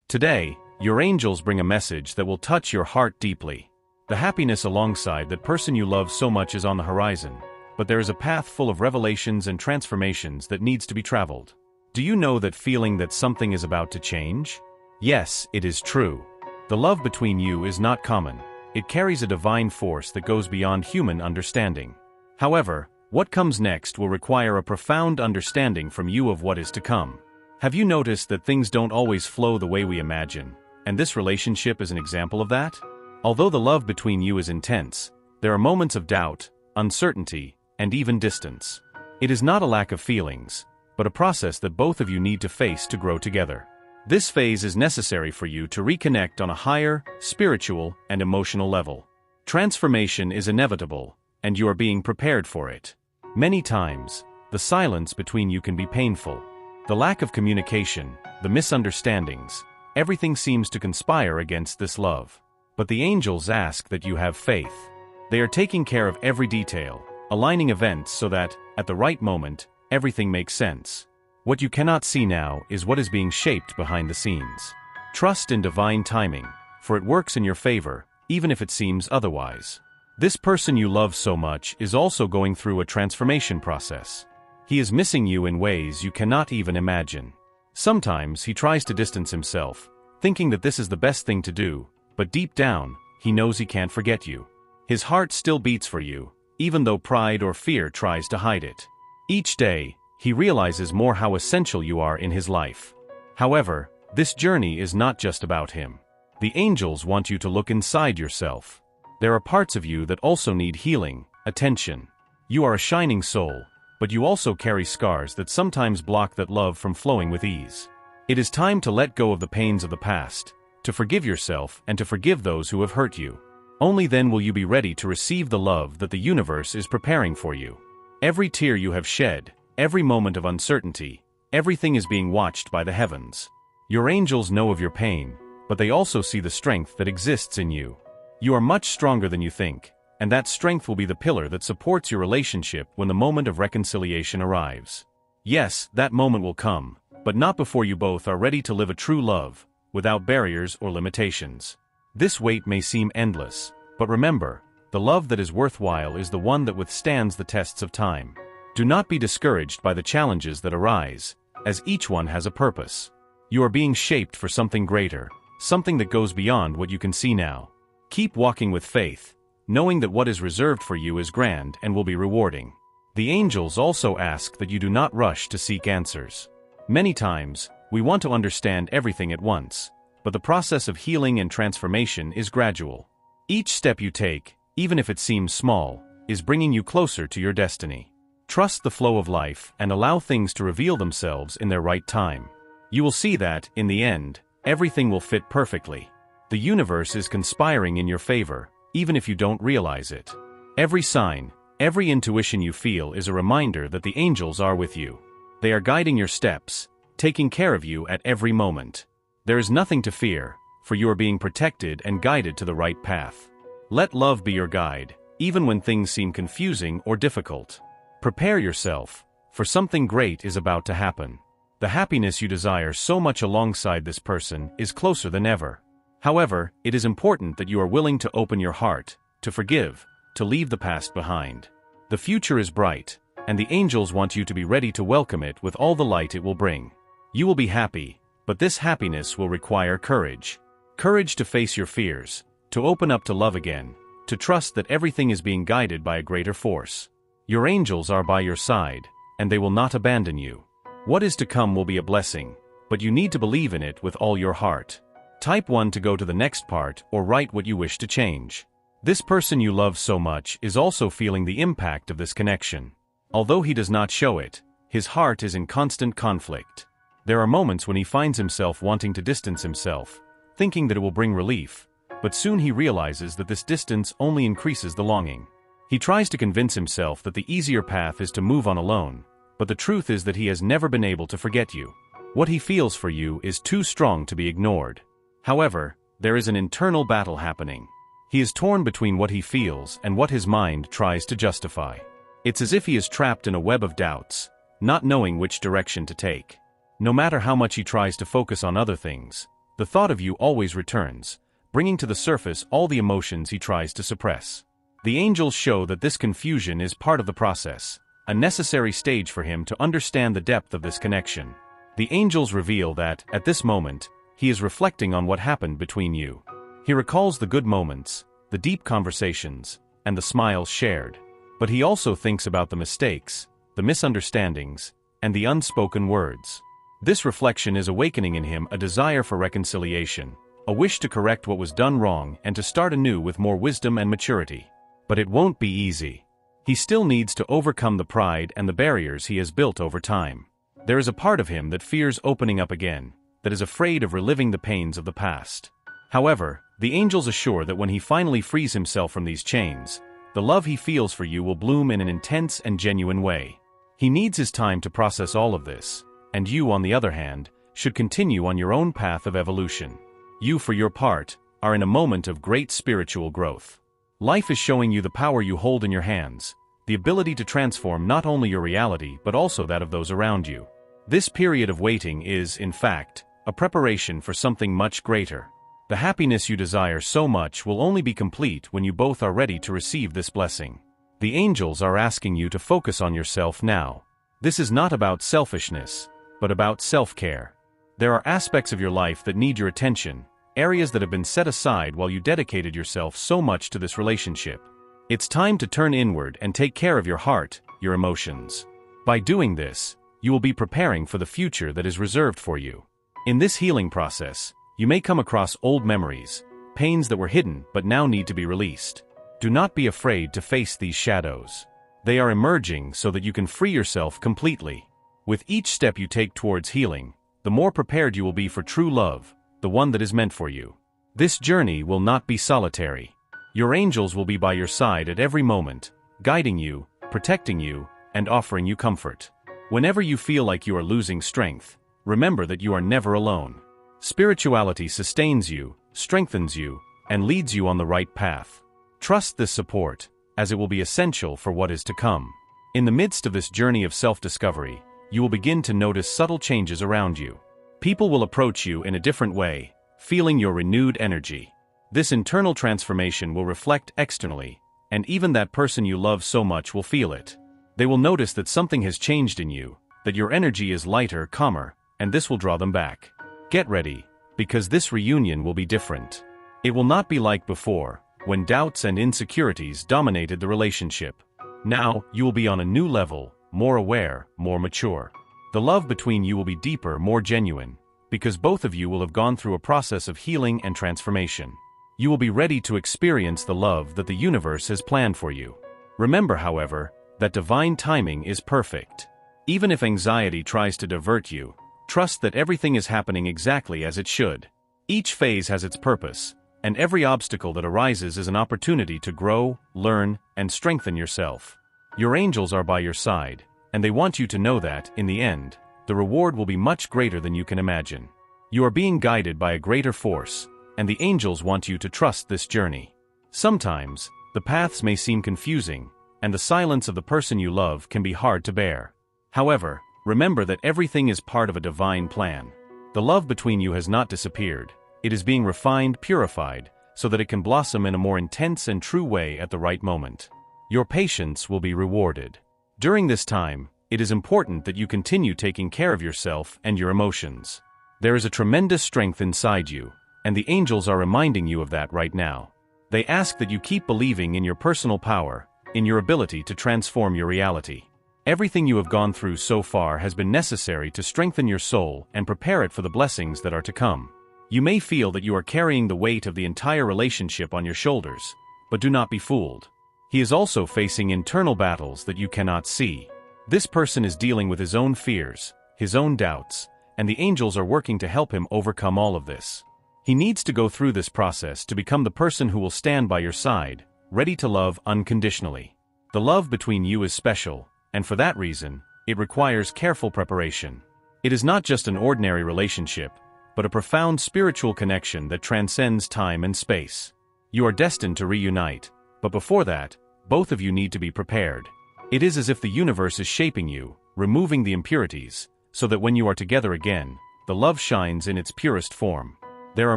Today, your angels bring a message that will touch your heart deeply. The happiness alongside that person you love so much is on the horizon, but there is a path full of revelations and transformations that needs to be traveled. Do you know that feeling that something is about to change? Yes, it is true. The love between you is not common. It carries a divine force that goes beyond human understanding. However, what comes next will require a profound understanding from you of what is to come. Have you noticed that things don't always flow the way we imagine, and this relationship is an example of that? Although the love between you is intense, there are moments of doubt, uncertainty, and even distance. It is not a lack of feelings, but a process that both of you need to face to grow together. This phase is necessary for you to reconnect on a higher, spiritual, and emotional level. Transformation is inevitable, and you are being prepared for it. Many times, the silence between you can be painful. The lack of communication, the misunderstandings, everything seems to conspire against this love. But the angels ask that you have faith. They are taking care of every detail, aligning events so that, at the right moment, everything makes sense. What you cannot see now is what is being shaped behind the scenes. Trust in divine timing, for it works in your favor, even if it seems otherwise. This person you love so much is also going through a transformation process. He is missing you in ways you cannot even imagine. Sometimes he tries to distance himself, thinking that this is the best thing to do, but deep down, he knows he can't forget you. His heart still beats for you, even though pride or fear tries to hide it. Each day, he realizes more how essential you are in his life. However, this journey is not just about him. The angels want you to look inside yourself. There are parts of you that also need healing, attention. You are a shining soul, but you also carry scars that sometimes block that love from flowing with ease. It is time to let go of the pains of the past, to forgive yourself and to forgive those who have hurt you. Only then will you be ready to receive the love that the universe is preparing for you. Every tear you have shed, every moment of uncertainty, everything is being watched by the heavens. Your angels know of your pain, but they also see the strength that exists in you. You are much stronger than you think, and that strength will be the pillar that supports your relationship when the moment of reconciliation arrives. Yes, that moment will come, but not before you both are ready to live a true love, without barriers or limitations. This wait may seem endless, but remember, the love that is worthwhile is the one that withstands the tests of time. Do not be discouraged by the challenges that arise, as each one has a purpose. You are being shaped for something greater, something that goes beyond what you can see now. Keep walking with faith, knowing that what is reserved for you is grand and will be rewarding. The angels also ask that you do not rush to seek answers. Many times, we want to understand everything at once, but the process of healing and transformation is gradual. Each step you take, even if it seems small, is bringing you closer to your destiny. Trust the flow of life and allow things to reveal themselves in their right time. You will see that, in the end, everything will fit perfectly. The universe is conspiring in your favor, even if you don't realize it. Every sign, every intuition you feel is a reminder that the angels are with you. They are guiding your steps, taking care of you at every moment. There is nothing to fear, for you are being protected and guided to the right path. Let love be your guide, even when things seem confusing or difficult. Prepare yourself, for something great is about to happen. The happiness you desire so much alongside this person is closer than ever. However, it is important that you are willing to open your heart, to forgive, to leave the past behind. The future is bright, and the angels want you to be ready to welcome it with all the light it will bring. You will be happy, but this happiness will require courage. Courage to face your fears, to open up to love again, to trust that everything is being guided by a greater force. Your angels are by your side, and they will not abandon you. What is to come will be a blessing, but you need to believe in it with all your heart. Type 1 to go to the next part or write what you wish to change. This person you love so much is also feeling the impact of this connection. Although he does not show it, his heart is in constant conflict. There are moments when he finds himself wanting to distance himself, thinking that it will bring relief, but soon he realizes that this distance only increases the longing. He tries to convince himself that the easier path is to move on alone, but the truth is that he has never been able to forget you. What he feels for you is too strong to be ignored. However, there is an internal battle happening. He is torn between what he feels and what his mind tries to justify. It's as if he is trapped in a web of doubts, not knowing which direction to take. No matter how much he tries to focus on other things, The thought of you always returns, bringing to the surface all the emotions he tries to suppress. The angels show that this confusion is part of the process, a necessary stage for him to understand the depth of this connection. The angels reveal that, at this moment, he is reflecting on what happened between you. He recalls the good moments, the deep conversations, and the smiles shared. But he also thinks about the mistakes, the misunderstandings, and the unspoken words. This reflection is awakening in him a desire for reconciliation, a wish to correct what was done wrong and to start anew with more wisdom and maturity. But it won't be easy. He still needs to overcome the pride and the barriers he has built over time. There is a part of him that fears opening up again, that is afraid of reliving the pains of the past. However, the angels assure that when he finally frees himself from these chains, the love he feels for you will bloom in an intense and genuine way. He needs his time to process all of this, and you, on the other hand, should continue on your own path of evolution. You, for your part, are in a moment of great spiritual growth. Life is showing you the power you hold in your hands, the ability to transform not only your reality but also that of those around you. This period of waiting is, in fact, a preparation for something much greater. The happiness you desire so much will only be complete when you both are ready to receive this blessing. The angels are asking you to focus on yourself now. This is not about selfishness, but about self-care. There are aspects of your life that need your attention, areas that have been set aside while you dedicated yourself so much to this relationship. It's time to turn inward and take care of your heart, your emotions. By doing this, you will be preparing for the future that is reserved for you. In this healing process, you may come across old memories, pains that were hidden but now need to be released. Do not be afraid to face these shadows. They are emerging so that you can free yourself completely. With each step you take towards healing, the more prepared you will be for true love, the one that is meant for you. This journey will not be solitary. Your angels will be by your side at every moment, guiding you, protecting you, and offering you comfort. Whenever you feel like you are losing strength, remember that you are never alone. Spirituality sustains you, strengthens you, and leads you on the right path. Trust this support, as it will be essential for what is to come. In the midst of this journey of self-discovery, you will begin to notice subtle changes around you. People will approach you in a different way, feeling your renewed energy. This internal transformation will reflect externally, and even that person you love so much will feel it. They will notice that something has changed in you, that your energy is lighter, calmer, and this will draw them back. Get ready, because this reunion will be different. It will not be like before, when doubts and insecurities dominated the relationship. Now, you will be on a new level, more aware, more mature. The love between you will be deeper, more genuine, because both of you will have gone through a process of healing and transformation. You will be ready to experience the love that the universe has planned for you. Remember, however, that divine timing is perfect. Even if anxiety tries to divert you, trust that everything is happening exactly as it should. Each phase has its purpose, and every obstacle that arises is an opportunity to grow, learn, and strengthen yourself. Your angels are by your side, and they want you to know that, in the end, the reward will be much greater than you can imagine. You are being guided by a greater force, and the angels want you to trust this journey. Sometimes, the paths may seem confusing, and the silence of the person you love can be hard to bear. However, remember that everything is part of a divine plan. The love between you has not disappeared. It is being refined, purified, so that it can blossom in a more intense and true way at the right moment. Your patience will be rewarded. During this time, it is important that you continue taking care of yourself and your emotions. There is a tremendous strength inside you, and the angels are reminding you of that right now. They ask that you keep believing in your personal power, in your ability to transform your reality. Everything you have gone through so far has been necessary to strengthen your soul and prepare it for the blessings that are to come. You may feel that you are carrying the weight of the entire relationship on your shoulders, but do not be fooled. He is also facing internal battles that you cannot see. This person is dealing with his own fears, his own doubts, and the angels are working to help him overcome all of this. He needs to go through this process to become the person who will stand by your side, ready to love unconditionally. The love between you is special, and for that reason, it requires careful preparation. It is not just an ordinary relationship, but a profound spiritual connection that transcends time and space. You are destined to reunite, but before that, both of you need to be prepared. It is as if the universe is shaping you, removing the impurities, so that when you are together again, the love shines in its purest form. There are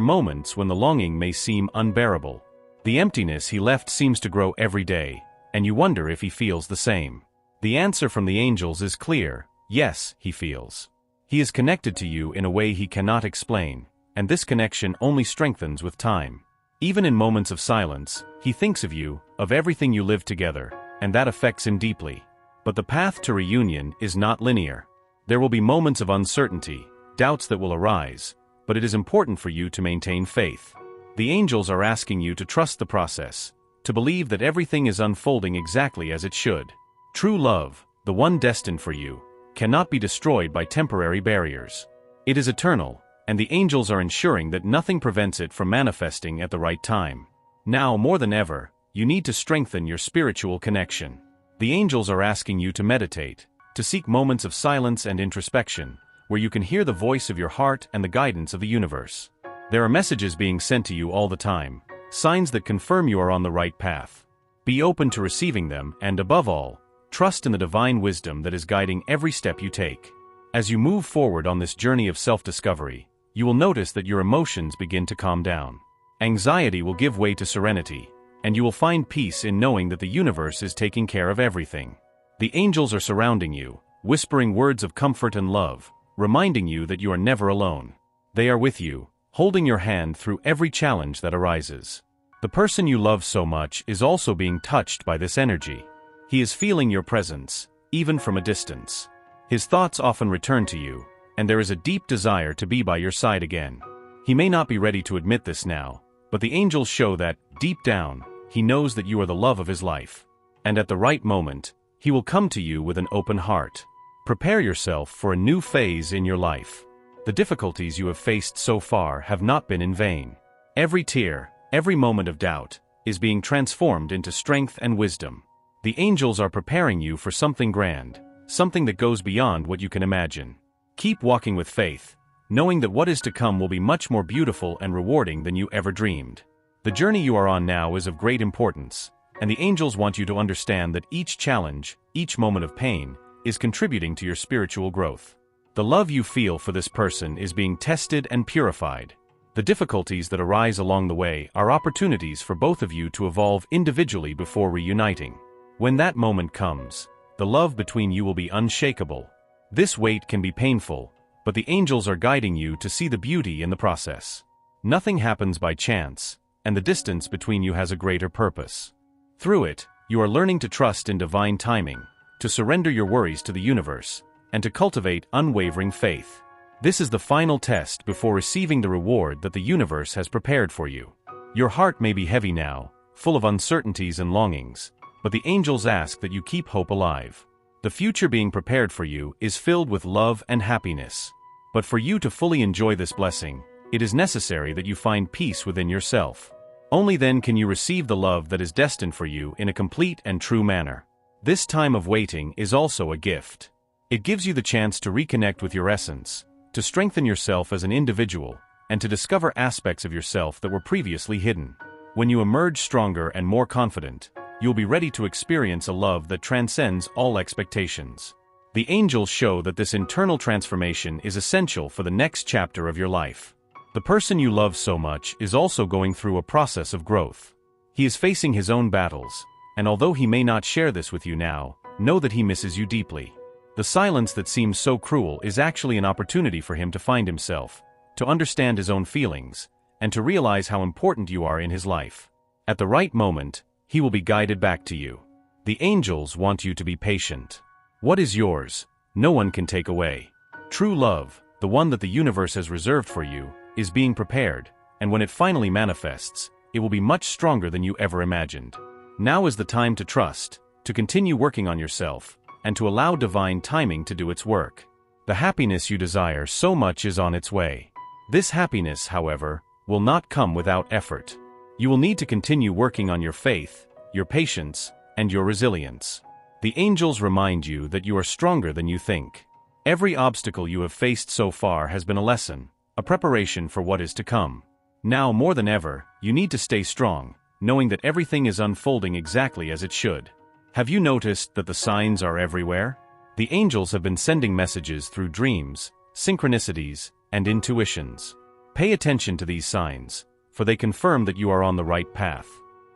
moments when the longing may seem unbearable. The emptiness he left seems to grow every day, and you wonder if he feels the same. The answer from the angels is clear: yes, he feels. He is connected to you in a way he cannot explain, and this connection only strengthens with time. Even in moments of silence, he thinks of you, of everything you lived together, and that affects him deeply. But the path to reunion is not linear. There will be moments of uncertainty, doubts that will arise, but it is important for you to maintain faith. The angels are asking you to trust the process, to believe that everything is unfolding exactly as it should. True love, the one destined for you, cannot be destroyed by temporary barriers. It is eternal, and the angels are ensuring that nothing prevents it from manifesting at the right time. Now, more than ever, you need to strengthen your spiritual connection. The angels are asking you to meditate, to seek moments of silence and introspection, where you can hear the voice of your heart and the guidance of the universe. There are messages being sent to you all the time, signs that confirm you are on the right path. Be open to receiving them, and above all, trust in the divine wisdom that is guiding every step you take. As you move forward on this journey of self-discovery, you will notice that your emotions begin to calm down. Anxiety will give way to serenity, and you will find peace in knowing that the universe is taking care of everything. The angels are surrounding you, whispering words of comfort and love, reminding you that you are never alone. They are with you, holding your hand through every challenge that arises. The person you love so much is also being touched by this energy. He is feeling your presence, even from a distance. His thoughts often return to you, and there is a deep desire to be by your side again. He may not be ready to admit this now, but the angels show that, deep down, he knows that you are the love of his life. And at the right moment, he will come to you with an open heart. Prepare yourself for a new phase in your life. The difficulties you have faced so far have not been in vain. Every tear, every moment of doubt, is being transformed into strength and wisdom. The angels are preparing you for something grand, something that goes beyond what you can imagine. Keep walking with faith, knowing that what is to come will be much more beautiful and rewarding than you ever dreamed. The journey you are on now is of great importance, and the angels want you to understand that each challenge, each moment of pain, is contributing to your spiritual growth. The love you feel for this person is being tested and purified. The difficulties that arise along the way are opportunities for both of you to evolve individually before reuniting. When that moment comes, the love between you will be unshakable. This wait can be painful, but the angels are guiding you to see the beauty in the process. Nothing happens by chance, and the distance between you has a greater purpose. Through it, you are learning to trust in divine timing, to surrender your worries to the universe, and to cultivate unwavering faith. This is the final test before receiving the reward that the universe has prepared for you. Your heart may be heavy now, full of uncertainties and longings, but the angels ask that you keep hope alive. The future being prepared for you is filled with love and happiness. But for you to fully enjoy this blessing, it is necessary that you find peace within yourself. Only then can you receive the love that is destined for you in a complete and true manner. This time of waiting is also a gift. It gives you the chance to reconnect with your essence, to strengthen yourself as an individual, and to discover aspects of yourself that were previously hidden. When you emerge stronger and more confident, you'll be ready to experience a love that transcends all expectations. The angels show that this internal transformation is essential for the next chapter of your life. The person you love so much is also going through a process of growth. He is facing his own battles, and although he may not share this with you now, know that he misses you deeply. The silence that seems so cruel is actually an opportunity for him to find himself, to understand his own feelings, and to realize how important you are in his life. At the right moment, he will be guided back to you. The angels want you to be patient. What is yours, no one can take away. True love, the one that the universe has reserved for you, is being prepared, and when it finally manifests, it will be much stronger than you ever imagined. Now is the time to trust, to continue working on yourself, and to allow divine timing to do its work. The happiness you desire so much is on its way. This happiness, however, will not come without effort. You will need to continue working on your faith, your patience, and your resilience. The angels remind you that you are stronger than you think. Every obstacle you have faced so far has been a lesson, a preparation for what is to come. Now more than ever, you need to stay strong, knowing that everything is unfolding exactly as it should. Have you noticed that the signs are everywhere? The angels have been sending messages through dreams, synchronicities, and intuitions. Pay attention to these signs, for they confirm that you are on the right path.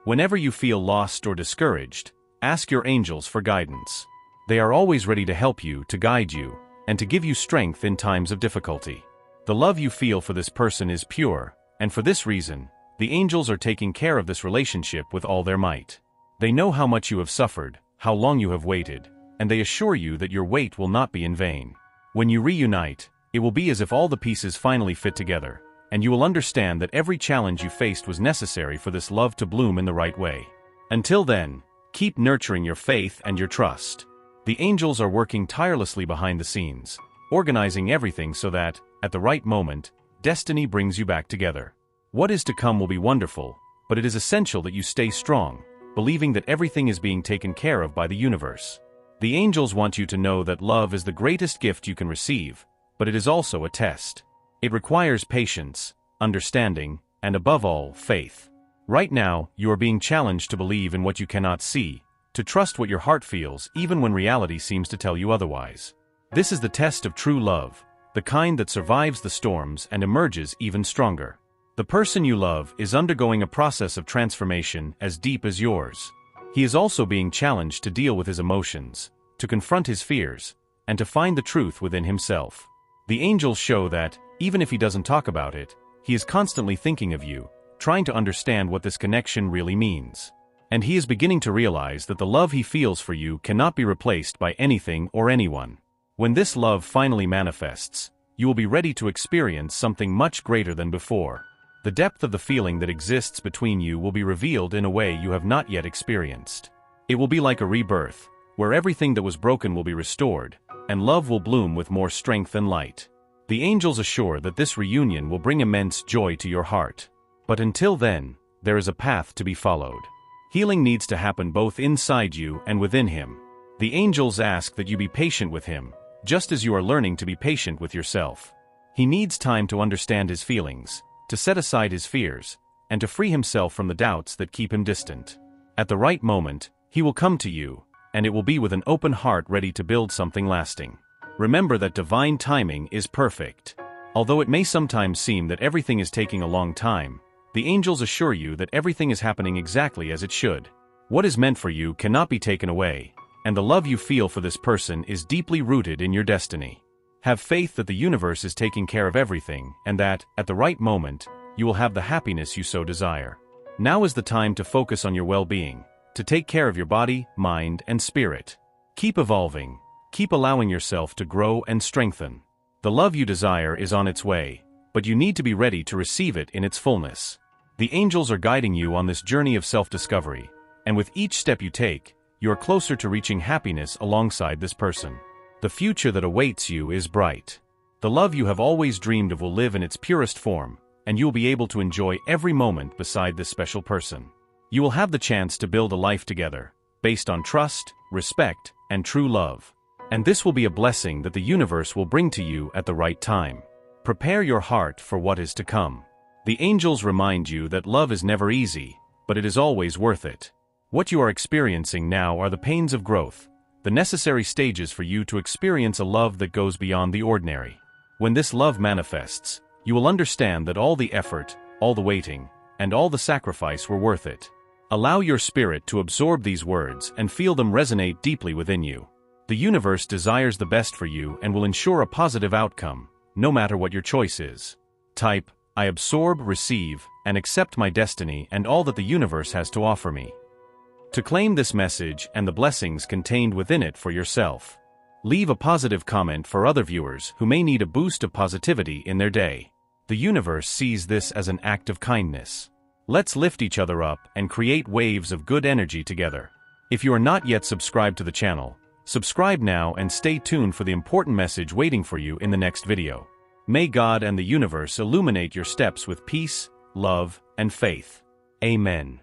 Whenever you feel lost or discouraged, ask your angels for guidance. They are always ready to help you, to guide you, and to give you strength in times of difficulty. The love you feel for this person is pure, and for this reason, the angels are taking care of this relationship with all their might. They know how much you have suffered, how long you have waited, and they assure you that your wait will not be in vain. When you reunite, it will be as if all the pieces finally fit together, and you will understand that every challenge you faced was necessary for this love to bloom in the right way. Until then, keep nurturing your faith and your trust. The angels are working tirelessly behind the scenes, organizing everything so that, at the right moment, destiny brings you back together. What is to come will be wonderful, but it is essential that you stay strong, believing that everything is being taken care of by the universe. The angels want you to know that love is the greatest gift you can receive, but it is also a test. It requires patience, understanding, and above all, faith. Right now, you are being challenged to believe in what you cannot see, to trust what your heart feels even when reality seems to tell you otherwise. This is the test of true love, the kind that survives the storms and emerges even stronger. The person you love is undergoing a process of transformation as deep as yours. He is also being challenged to deal with his emotions, to confront his fears, and to find the truth within himself. The angels show that, even if he doesn't talk about it, he is constantly thinking of you, trying to understand what this connection really means. And he is beginning to realize that the love he feels for you cannot be replaced by anything or anyone. When this love finally manifests, you will be ready to experience something much greater than before. The depth of the feeling that exists between you will be revealed in a way you have not yet experienced. It will be like a rebirth, where everything that was broken will be restored, and love will bloom with more strength and light. The angels assure that this reunion will bring immense joy to your heart. But until then, there is a path to be followed. Healing needs to happen both inside you and within him. The angels ask that you be patient with him, just as you are learning to be patient with yourself. He needs time to understand his feelings, to set aside his fears, and to free himself from the doubts that keep him distant. At the right moment, he will come to you, and it will be with an open heart ready to build something lasting. Remember that divine timing is perfect. Although it may sometimes seem that everything is taking a long time, the angels assure you that everything is happening exactly as it should. What is meant for you cannot be taken away, and the love you feel for this person is deeply rooted in your destiny. Have faith that the universe is taking care of everything, and that, at the right moment, you will have the happiness you so desire. Now is the time to focus on your well-being, to take care of your body, mind, and spirit. Keep evolving. Keep allowing yourself to grow and strengthen. The love you desire is on its way, but you need to be ready to receive it in its fullness. The angels are guiding you on this journey of self-discovery, and with each step you take, you are closer to reaching happiness alongside this person. The future that awaits you is bright. The love you have always dreamed of will live in its purest form, and you will be able to enjoy every moment beside this special person. You will have the chance to build a life together, based on trust, respect, and true love. And this will be a blessing that the universe will bring to you at the right time. Prepare your heart for what is to come. The angels remind you that love is never easy, but it is always worth it. What you are experiencing now are the pains of growth, the necessary stages for you to experience a love that goes beyond the ordinary. When this love manifests, you will understand that all the effort, all the waiting, and all the sacrifice were worth it. Allow your spirit to absorb these words and feel them resonate deeply within you. The universe desires the best for you and will ensure a positive outcome, no matter what your choice is. Type, I absorb, receive, and accept my destiny and all that the universe has to offer me. To claim this message and the blessings contained within it for yourself. Leave a positive comment for other viewers who may need a boost of positivity in their day. The universe sees this as an act of kindness. Let's lift each other up and create waves of good energy together. If you are not yet subscribed to the channel, subscribe now and stay tuned for the important message waiting for you in the next video. May God and the universe illuminate your steps with peace, love, and faith. Amen.